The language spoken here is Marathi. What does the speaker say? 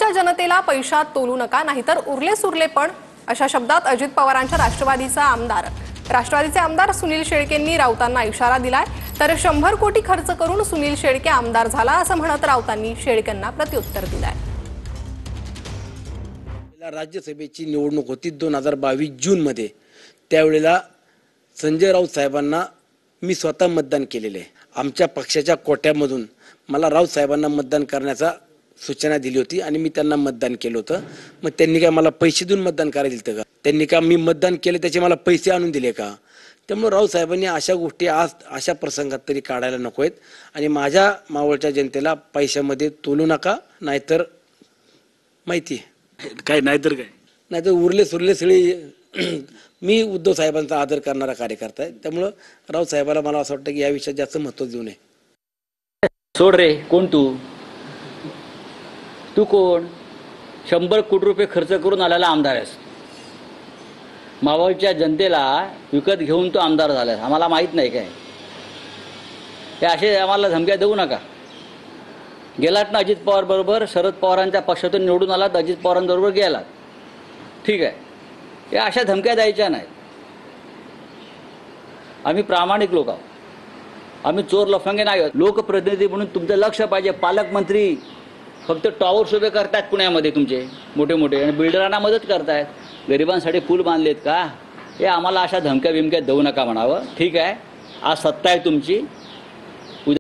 मावळच्या जनतेला पैशात तोलू नका, नाहीतर उरले सुरले पण, अशा शब्दात अजित पवारांच्या राष्ट्रवादीचे आमदार सुनील शेळकेंनी राऊतांना इशारा दिलाय। तर 100 कोटी खर्च करून सुनील शेळके आमदार झाला असं म्हणत राऊतांनी शेळकेंना प्रत्युत्तर दिलंय। राज्यसभेची निवडणूक होती 2022 जून मध्ये। त्यावेळेला संजय राऊत साहेबांना मी स्वतः मतदान केलेले आहे। आमच्या पक्षाच्या कोट्यामधून मला राऊत साहेबांना मतदान करण्याचा सूचना दिली होती आणि मी त्यांना मतदान केलं होतं। मग त्यांनी काय मला पैसे देऊन मतदान करायला दिलं का? त्यांनी का मी मतदान केले त्याचे मला पैसे आणून दिले का? त्यामुळे राऊत साहेबांनी अशा गोष्टी आज अशा प्रसंगात तरी काढायला नको आहेत आणि माझ्या मावळच्या जनतेला पैशामध्ये तोलू नका, नाहीतर माहिती काय नाहीतर उरले सुरले सगळे मी उद्धव साहेबांचा आदर करणारा कार्यकर्ता आहे। त्यामुळे राऊत साहेबाला मला असं वाटतं की या विषयात जास्त महत्त्व देऊ नये। सोड रे, कोण तू कोण? 100 कोटी रुपये खर्च करून आलेला आमदार आहेस। मावळच्या जनतेला विकत घेऊन तो आमदार झालाय, आम्हाला माहित नाही काय? हे असे आम्हाला धमक्या देऊ नका। गेलात ना अजित पवार बरोबर, शरद पवारांच्या पक्षातून निवडून आलात, अजित पवारांबरोबर गेलात, ठीक आहे? हे अशा धमक्या द्यायच्या नाहीत। आम्ही प्रामाणिक लोक आहोत, आम्ही चोर लफंगे नाही आहोत। लोकप्रतिनिधी म्हणून तुमचं लक्ष पाहिजे। पालकमंत्री फक्त टॉवर्स उभे करतात पुण्यामध्ये तुमचे मोठे मोठे आणि बिल्डरांना मदत करतायत, गरिबांसाठी पूल बांधलेत का? हे आम्हाला अशा धमक्या बिमक्या देऊ नका म्हणावं, ठीक आहे? आज सत्ता आहे तुमची,